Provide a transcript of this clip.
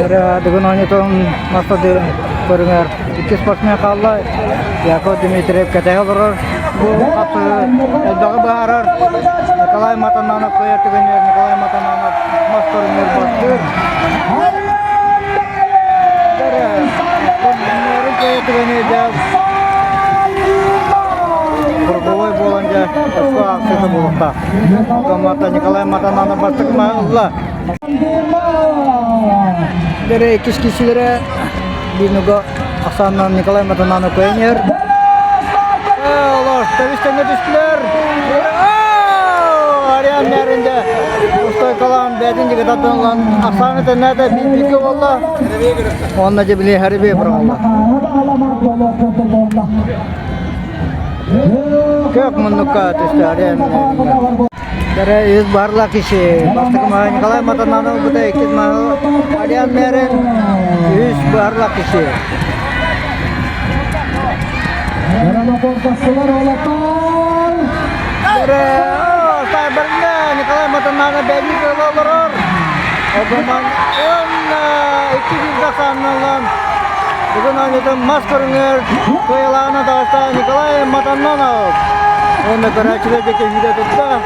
Bugün oynatan maçta görünür. İki sportsmen kaldı. Yakov Dimitriyev keteye vurur. Bu kapı elbağı bağırır. Nikolay Matananov koyartı gönüyor. Nikolay Matananov maç görünür bastır. Bunların koyartı gönüyor. Kurguvay bolunca Esko aksesi bulukta. Kamata Nikolay Matananov bastık mı? Allah. Dari ikiz kişilere bir nuga Hasan'dan Nikolay Matananov koyuyor. Allah, tevistenge düştüler. Arayan yerinde usta kalan bedinci kadar lan Hasan'ı da nerede bir büyük valla. Onunla cebili haribi bırak Allah. Kök mundukka düştü arayan yerinde. Dari yüz barla kişi. Bastık mı Nikolay Matananov bu da ikiz mı? Arayan yerin yüz barla kişi. Cybernya Nikolay Matananov bagi keluar. Obaman iki binta sanalan. Bugün anjatan mas görünür. Koyalana da Nikolay Matananov. Onda Karachi'de video tuttu.